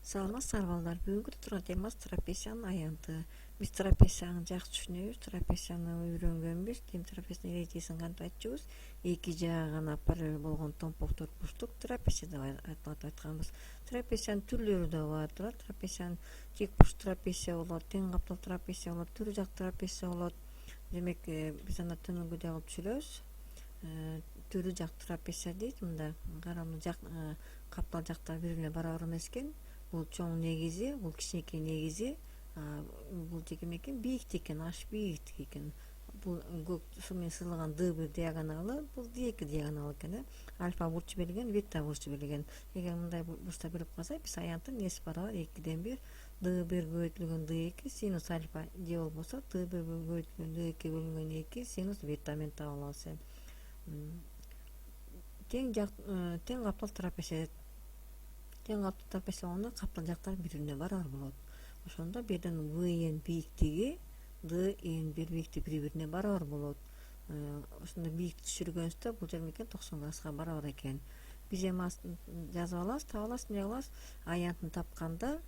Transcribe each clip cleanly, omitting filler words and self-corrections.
Саламатсыздар балдар. Бүгүнкү турган темабыз трапециянын аянты. Биз трапецияны жакшы түшүнөбүз, трапецияны үйрөнгөнбүз. Тим трапециянын эрежесин кантип айтчубуз? Эки жагы гана параллель болгон томпок төртбурчтук трапеция деп атап айтканбыз. Трапециянын түрлөрү да бар. Трапециянын тик бурч трапеция болот, тең каптал трапеция болот, түрү жак трапеция болот. Демек, биз анда төмөнгөдөй кылып түшүрөбүз. Түрү жак трапеция дейт. Мында карамды жак каптал жактар бири бирине барабар эмес экен. Бул чоң негизи, бул кичинекей негизи, бул деги экен бийиктик экен, аш бийиктик экен. Бул көк су менен сызылган D1 диагоналы, бул D2 диагонал экен. Альфа бурчу берилген, бета бурчу берилген. Эгер мындай бурчтар берип калса, биз аянттын эси барабар 2ден 1, D1 көбөйтүлгөн D2 синус альфа же болбосо D1 көбөйтүлгөн D2 бөлүнгөн 2 синус бета менен таба алабыз. Тең каптал трапеция. Тең каптал трапеция болгондо каптал жактар бири бирине барабар болот. Ошондо бирден VN бийиктиги, DN1 бийиктиги бири бирине барабар болот. Ошондо бийиктик түшүргөнүздө бул жер экен 90 градуска барабар экен. Биз эми жазып алабыз, таап алабыз, эмне кылабыз? Аянтын тапканда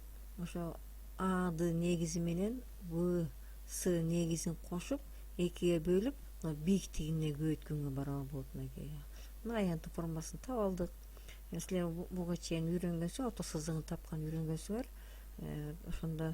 ошо AD негизи менен VS негизин кошуп, экиге бөлүп, бийиктигине көбөйткөнгө барабар болот мынакей. Мына аянттын формуласын таап алдык. Силер буга чейин үйрөнгөнсүңөр, орто сызыгын тапкан үйрөнгөнсүңөр. Ошондо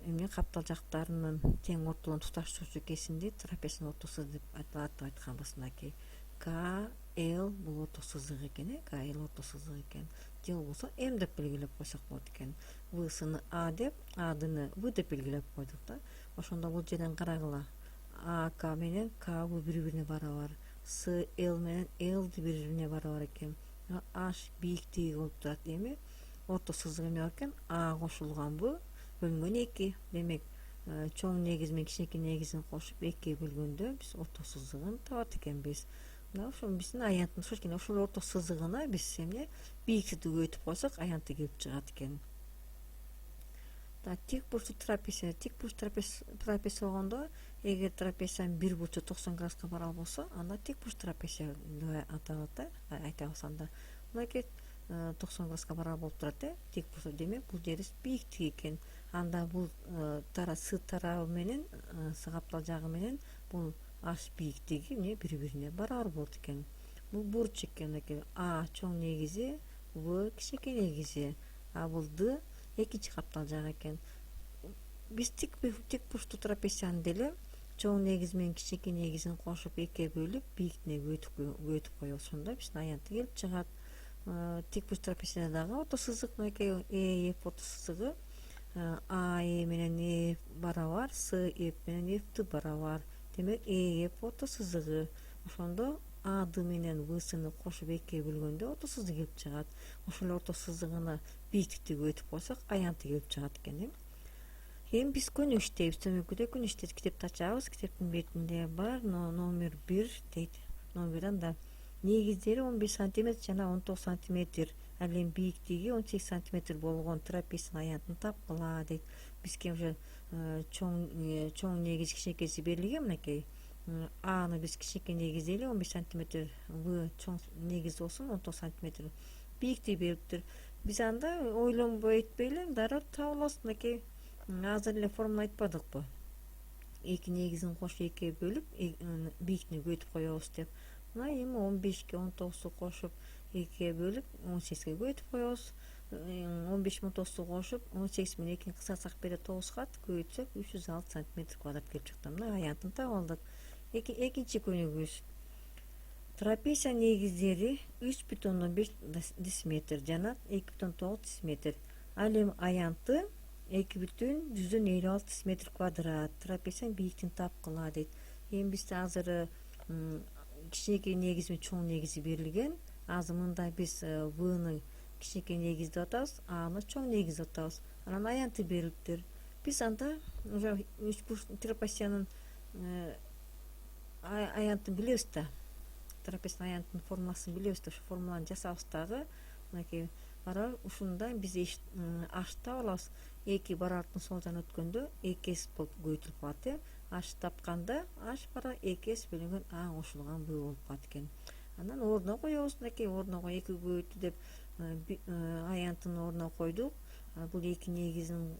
эмне каптал жактарынын тең ортолорун туташтыруучу кесимди трапециянын орто сызыгы деп атап айтканбыз. Мынакей KL бул орто сызык экен, KL орто сызык экен. Же болбосо М деп белгилеп койсок болот экен. Всыны А деп, АДны В деп белгилеп койдук да. Ошондо бул жерден карагыла. АК менен КВ бири бирине барабар. SL менен L бири бирине барабар экен. H бийиктиги болуп турат. Эми орто сызык эмне бар экен? А кошулган Б бөлүнгөн 2. Демек, чоң негиз менен кичинекей негизин кошуп 2 бөлгөндө биз орто сызыгын табат экенбиз. Мына ошол биздин аянттын ошол экен. Ошол орто сызыгына биз эмне бийиктикти көбөйтүп койсок, аянты келип чыгат экен. Тик бурчтуу трапеция, трапеция болгондо, эгер трапециянын бир бурчу 90 градуска барабар болсо, анда тик бурч трапеция деп аталат да, айтабыз анда. Мынакей 90 градуска барабар болуп турат, тик бурч. Демек, бул жери бийиктик экен. Анда бул С тарабы менен, С каптал жагы менен бул H бийиктиги эмне бири бирине барабар болот экен. Бул бурч экен, мынакей А чоң негизи, В кичинекей негизи, а бул D экинчи каптал жагы экен. Биз тик бурчтуу трапецияны деле чоң негиз менен кичинекей негизин кошуп 2 бөлүп, бийиктигине көбөйтүп коебуз. Ошондо биздин аянты келип чыгат. Тик бурч трапецияда дагы орто сызык, мынакей EF орто сызыгы. AE менен EF барабар, SF менен FT барабар. Демек, EF орто сызыгы. Ошондо AD менен VSны кошуп 2 бөлгөндө орто сызык келип чыгат. Ошол орто сызыгына бийиктикти көбөйтүп койсок, аянты келип чыгат экен. Эми биз көнүгүштөйбүз, төмөнкүдө көнүгүштөйбүз. Китепти ачабыз, китептин бетинде бар, номер 1 дейт. Номер 1 анда негиздери 15 см жана 19 см, ал эми бийиктиги 18 см болгон трапециянын аянтын тапкыла дейт. Бизге уже чоң негиз кичинекейси берилген, мынакей. Аны биз кичинекей негиз дейли, 15 см, В чоң негиз болсун, 19 см. Бийиктиги бериптир. Биз анда ойлонбой этпейли, дароо таап алабыз. Мынакей азыр эле формула айтпадыкпы? 2 негизин кошуп 2 бөлүп, бийиктигин көбөйтүп коебуз деп. Мына эми 15ке 19-ту кошуп 2 бөлүп, 18ге көбөйтүп коебуз. 15 менен 19-ту кошуп, 18 менен 2-ни кыскартсак берет 9 кат, көбөйтсөк 306 см квадрат келип чыкты. Мына аянтын таап алдык. Экинчи көнүгүүбүз. Трапеция негиздери 3,5 десиметр жана 2,9 десиметр. Ал эми аянты 2,56 десиметр квадрат. Трапециянын бийиктигин тапкыла дейт. Эми бизде азыр кичинекей негиз менен чоң негизи берилген. Азыр мында биз Вны кичинекей негиз деп атабыз, Аны чоң негиз деп атабыз. Анан аянты берилиптир. Биз анда уже үч бурч трапециянын аянтын билебиз да. Трапециянын аянтын формуласын билебиз да. Ошо формуланы жасабыз дагы. Мынакей барабар ушунда биз H таап алабыз. 2 барабардын сол жагына өткөндө 2s болуп көбөйтүлүп калат. H тапканда H барабар 2s бөлүнгөн А кошулган B болуп калат экен. Анан ордуна коебуз, мынакей ордуна 2 көбөйтүү деп аянтын ордуна койдук. Бул эки негиздин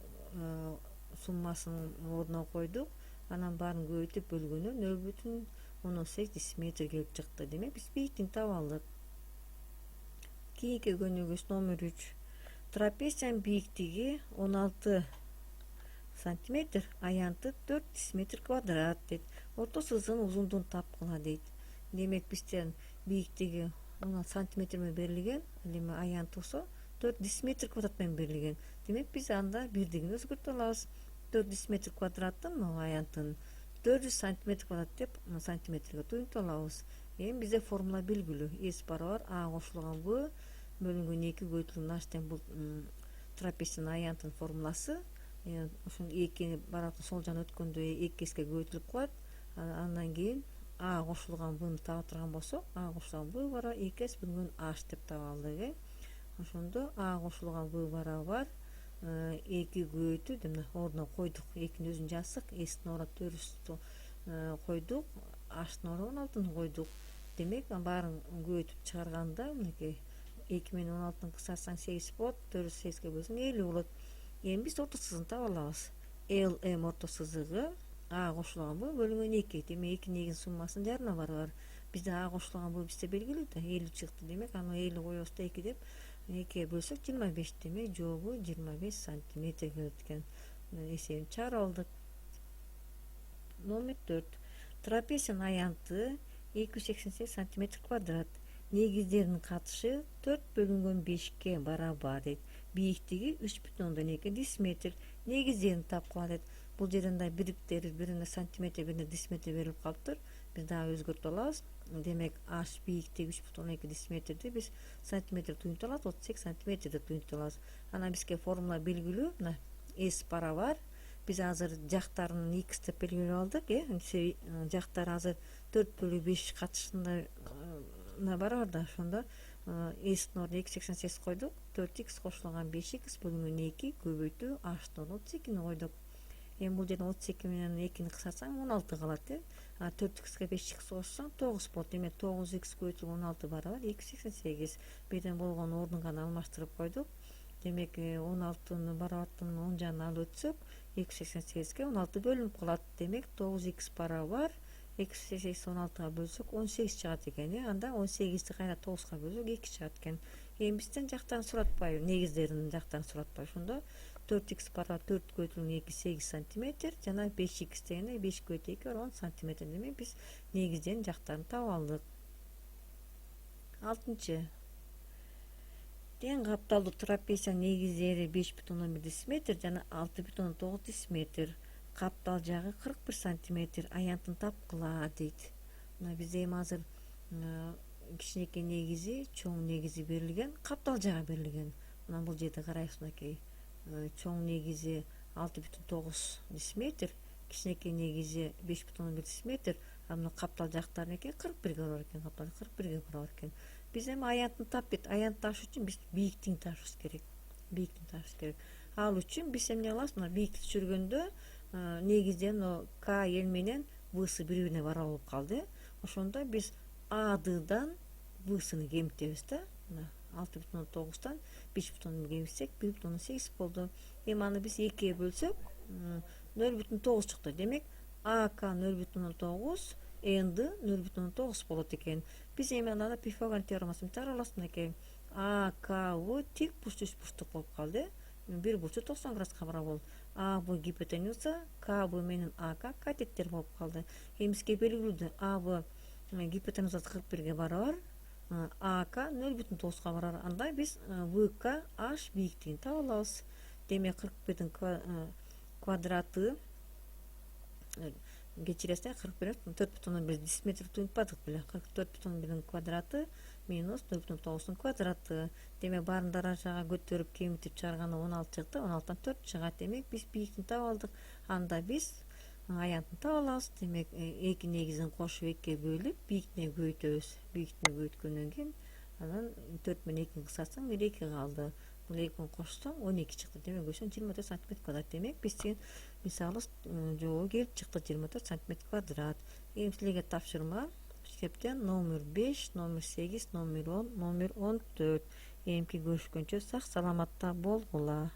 суммасын ордуна койдук. Анан баарын көбөйтүп бөлгөндө 0,18 десиметр келип чыкты. Демек биз бийиктигин таба алдык. Кийинки көнүгүүбүз номер 3. Трапециянын бийиктиги 16 сантиметр, аянты 4 десиметр квадрат дейт. Орто сызыгынын узундугун тапкыла дейт. Демек бизден бийиктиги 16 сантиметр менен берилген, ал эми аянты болсо 4 десиметр квадрат менен берилген. Демек биз анда бирдигин өзгөртө алабыз. 4 десиметр квадраттын аянтын 400 сантиметр квадрат деп сантиметрге туюнтуп алабыз. Эми бизде формула белгилүү. С барабар А кошулган Б бөлүнгөн 2 көбөйтүлгөн H тең. Бул трапециянын аянтынын формуласы. Ошону 2 барактын сол жагына өткөндө 2 эске көбөйтүлүп калат. Андан кийин А кошулган Б'ны таба турган болсок, А кошулган Б барабар 2S бөлүнгөн H деп таба алдык. Ошондо А кошулган Б барабар 2 көбөйтүү деп ордуна койдук. 2-нин өзүн жазсак, S'тин ордуна 400 койдук, H'тин ордуна 16 койдук. Демек баарын көбөйтүп чыгарганда мынакей 2 менен 16-ны кысарсаң 8 болот, 408-ге бөлсөң 50 болот. Эми биз орто сызыгын таба алабыз. LM орто сызыгы А кошулган Б бөлүнгөн 2. Демек 2 негиздин суммасынын жарымына барабар. Бизде А кошулган Б бизде белгилүү да, 50 чыкты. Демек аны 50 коебуз да 2 деп 2-ге бөлсөк 25. Демек жообу 25 сантиметр келет экен. Эсебин чыгарып алдык. Номер 4. Трапециянын аянты 288 сантиметр квадрат. Негиздеринин катышы 4 бөлүнгөн 5-ке барабар дейт. Бийиктиги 3,2 десиметр. Негиздерин тапкыла дейт. Бул жерде бириктери бирине сантиметр, бирине десиметр берилип калыптыр. Биз дагы өзгөртө алабыз. Демек H бийиктиги 3,2 десиметрди биз сантиметр туюнтуп алабыз, 38 сантиметр деп туюнтуп алабыз. Анан бизге формула белгилүү. Мына S барабар. Биз азыр жактарын X деп белгилеп алдык, жактар азыр 4/5 катышында барабар да. Ошондо S'тин ордуна 288 койдук. 4x кошулган 5x бөлүнгөн 2 көбөйтүү H'тин ордуна 32-ни койдук. Эми бул жерден 32 менен 2-ни кысарсаң 16 калат. 4x'ке 5x кошсоң 9 болот. Демек 9x көбөйтүлгөн 16 барабар 288. Бирден болгон ордун гана алмаштырып койдук. Демек 16-ны барабардын оң жагына алып өтсөк 288-ге 16 бөлүнүп калат. Демек 9x барабар 288 16-га бөлсөк 18 чыгат экен. Анда 18-ти кайра 9-га бөлсөк 2 чыгат экен. Эми бизден жактарын суратпайбы, негиздеринин жактарын суратпайбы. Ошондо 4x барабар 4 көбөйтүлгөн 2 8 сантиметр жана 5x дегенде 5 көбөйтүлгөн 2 10 сантиметр. Демек биз негиздеринин жактарын таба алдык. 6. Тең капталдуу трапециянын негиздери 5,1 десиметр жана 6,9 десиметр. Каптал жагы 41 сантиметр. Аянтын тапкыла дейт. Мына бизде эми азыр кичинекей негизи, чоң негизи берилген, каптал жагы берилген. Мына бул жерде карайбыз, мынакей чоң негизи 6,9 десиметр, кичинекей негизи 5,1 десиметр. Мына каптал жактарыныкей 41-ге барар экен, каптал 41-ге барар экен. Биз эми аянтын тап дейт. Аянтты тапыш үчүн биз бийиктигин табышыбыз керек. Бийиктигин табыш керек. Ал үчүн биз эмне кылабыз? Мына бийиктик түшүргөндө негизден К L менен Б'сы бири-бирине барабар болуп калды. Ошондо биз АДдан Б'сыны кемитебиз да. Мына 6,9-тан 5,1 кемитсек 1,8 болду. Эми аны биз 2-ге бөлсөк 0,9 чыкты. Демек АК 0,9, N'ды 0,9 болот экен. Биз эми анда Пифагордун теоремасын чыгара алабыз. Мынакей АКБ тик бурчтуу үч бурчтук болуп калды. Бир бурчу 90 градуска барабар болот. АБ гипотенуза, КБ менен АК катеттер болуп калды. Эми бизге белгилүү АБ гипотенуза 41-ге барабар, АК 0,9-га барабар. Анда биз ВК H бийиктигин таба алабыз. Демек 41-дин квадраты кечиресиз, 41,4 десиметр туюнтпадык беле. 44,1 квадраты минус 0,9-дун квадраты. Демек баарын даражага көтөрүп кемитип чыгарганда 16 чыкты. 16-тан 4 чыгат. Демек биз бийиктигин таба алдык. Анда биз аянтын таба алабыз. Демек эки негизин кошуп 2-ге бөлүп бийиктигине көбөйтөбүз. Бийиктигине көбөйткөндөн кийин анан 4 менен 2-ни кысарсаң 2 калды. Бул 2-ни кошсоң 12 чыкты. Демек 24 сантиметр квадрат. Демек биздин мисалыбыз жообу келип чыкты 24 сантиметр квадрат. Эми силерге тапшырма китептен номер 5, номер 8, номер 10, номер 14. Эмки көрүшкөнчө сак саламатта болгула.